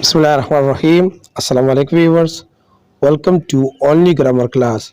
Bismillahirrahmanirrahim. Assalamu alaikum viewers. Welcome to Only Grammar Class.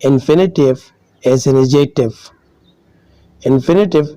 Infinitive as an Adjective। Infinitive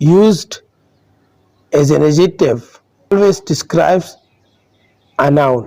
used as an adjective always describes a noun।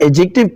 adjective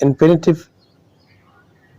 infinitive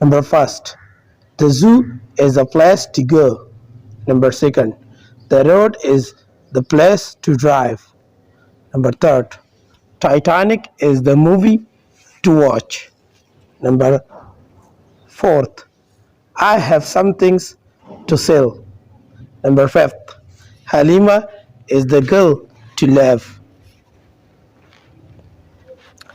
Number first, the zoo is a place to go. Number second, the road is the place to drive. Number third, Titanic is the movie to watch. Number fourth, I have some things to sell. Number fifth, Halima is the girl to love.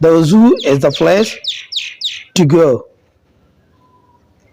The zoo is the place to go.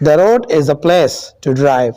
The road is a place to drive.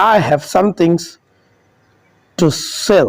I have some things to sell।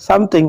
something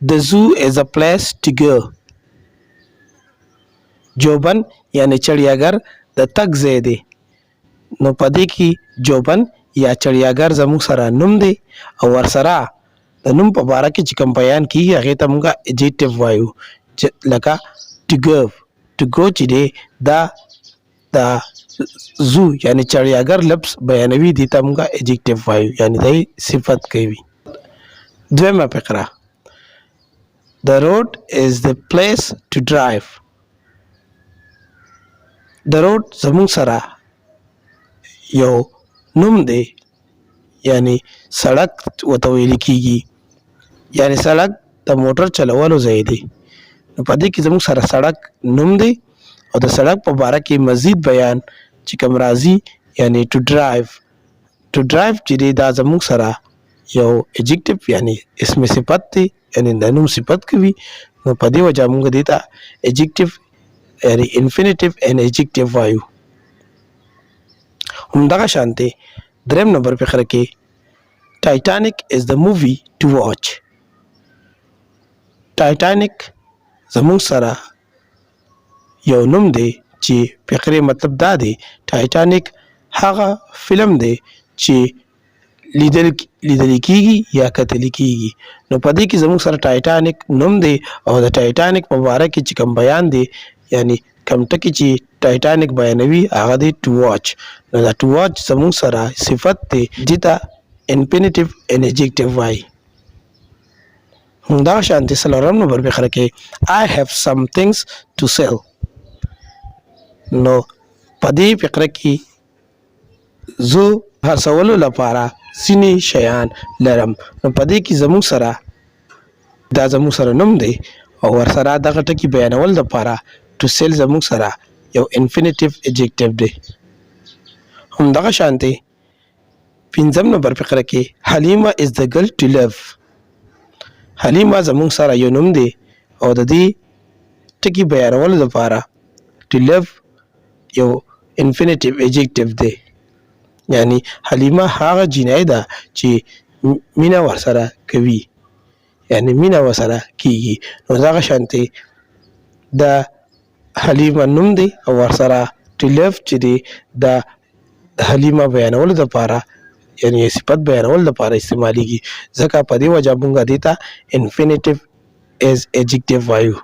The zoo is a place to go. جوبن یعنی چړیاګر د تګ ځای دی. نو په دې کې جوبن یا چړیاګر زموږ سره نوم دی او ورسره د نوم په باره کې چې کوم بیان کېږي هغې ته موږ ایجیکټیو وایو. لکه to go چې دی دا د زو یعنی چړیاګر لفظ بیانوي، دې ته موږ ایجیکټیو وایو یعنی دی صفت کوي. دویمه فقره The road is the place to drive. The road زموږ سره یو نوم دی یعنی سړک ورته ویل کېږي، یعنی سړک د موټر چلولو ځای دی. نو په دې کې زموږ سره سړک نوم دی او د سړک په باره کې مزید بیان چې کوم راځي یعنی to drive چې دی دا زموږ سره یو ایجیکټیو یعنی اسم صفت دی یعنی د نوم صفت کوي. نو په دې وجه موږ دې ته ایجیکټیو یعنی انفینیټیو ان ایجیکټیو وایو. همدغه شانتې دریم نمبر فقره کې ټایټانیک از د مووی ټو واچ. ټایټانیک زموږ سره یو نوم دی چې فقرې مطلب دا دی ټایټانیک هغه فلم دی چې لیدل کېږي یا کتل کېږي. نو په دې کې زموږ سره ټایټانیک نوم دی او د ټایټانیک په باره کې چې کوم بیان دی یعنی کوم ټکي چې ټایټانیک بیانوي هغه دی to watch. Know the to watch زموږ سره صفت دی، دې ته انفینیټیو ان ایجیکټیو وایي. همدغه شانتې څلورم نمبر فقره کې I have some things to sell. نو په دې فقره کې زه خرڅولو لپاره ځینې شیان لرم. نو په دې کې زموږ سره دا زموږ سره نوم دی او ورسره دغه ټکي بیانول لپاره to sell زموږ سره یو انفینیټیو ایجیکټیو دی. همدغه شانتې پنځم نمبر فقره کې حلیمه is the girl to love. حلیمه زموږ سره یو نوم دی او د دې ټکي بیانولو لپاره to love یو انفینیټیو ایجیکټیو دی. یعنی حلیمه هغه جنۍ ده چې مینه ورسره کوي یعنی مینه ورسره کېږي. نو دغه شانتې د حلیمه نوم دی او ورسره to love چې دی د حلیمه بیانولو لپاره یعنی صفت بیانولو لپاره استعمالیږي. ځکه په دې وجه موږ دې ته انفینیټیو ایز ایجیکټیو وایو.